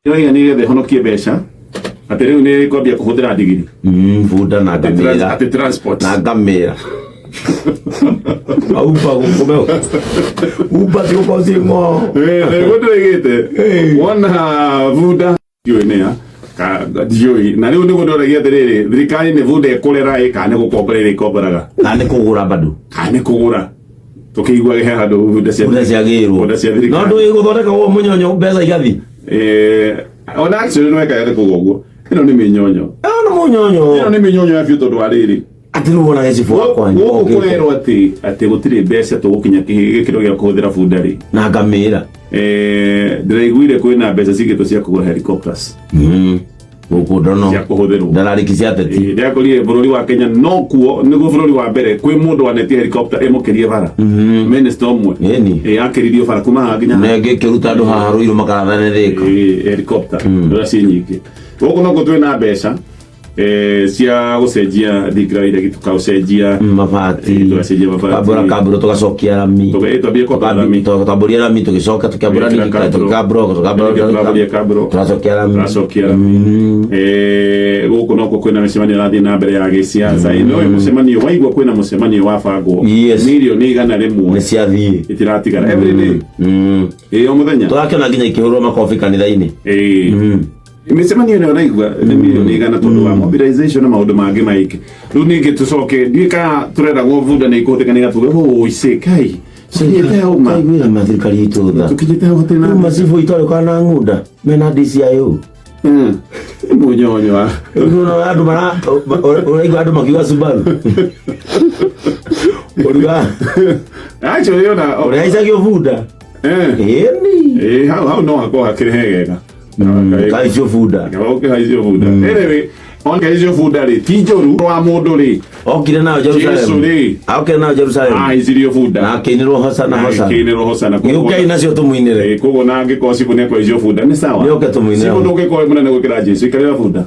Yo ni gethe honokie mbeca ati riu ni kwambia kuhuthira ndigiri bunda na ngamira ati transport na ngamira upa tiko singo godo igite wona bunda yo ne ya ka joi na riu ni godo igite riri thirikari ni bunda ikurera ikane gukomborera ikombораga na kugura bado kane kugura tukigwa he handu bunda cia girwo no ndu iguthondeka wo munyonyo mbeca igathi ona actually no eka yale kugogo ino ni minyonyo no munyonyo ino ni minyonyo ya fito dwariri ati no wona geci fo kwa ngo kwero ati gutire mbeca tugukinya gikiro gya kuhuthira fundari na ngamira ndiraiguire kwina mbeca cigito cia kugura helicopters guku ndono cia kuhuthirwo ndararikisia ateti ndiakorire bururi wa Kenya no kuo niguo bururi wa mbere kwi mundu waneti helicopter imukirie bara minister omwe akiririo bara kuma hanginya nenge kiruta andu haha ruiru makarathane thika helicopter ndora ci nyingi guku no gutwe na mbeca cia gucenjia thigira ire gituka ucenjia mabati tugacenjia mabati kabura tugacokia rami twambie kwa rami tutamburia rami tugicoka tukabura ni tukabro tugacokia rami guku no kwina micemanio rathi na mbere ya giciaca ino mucemanio waigua kwina mucemanio wa bango milioni igana rimwe ni ciathie itiratigara every day o muthenya tugakiona nginya ikihurwo makofi kanitha-ini micemanio ino naigua ni milioni igana tondu wa mobilization na maundu mangi maiki riu ningi tucoke ndika turenda bunda ni ikuhuthikana tuge ise kai sanyete uma kaiguira mathirikari itu tha tukijite hote na masifu itore kana ngunda mena DCIO munyonyo no andu mara uraigua andu makiuga Subaru uriga actually yona uraisagio bunda ni how no akwa kirehega kaizio bunda kaizio bunda anyway on kaizio bunda ri tijoru wa mundu ri okire na Jerusalem okire na Jerusalem izirio bunda na kiniro hosana kiniro hosana yukai nacio tumuinire kogo na ngikosi kune kwa izio bunda ni sawa nioke tumuinire sibo ndoke kwa mwana gwikira Jesu ikarira bunda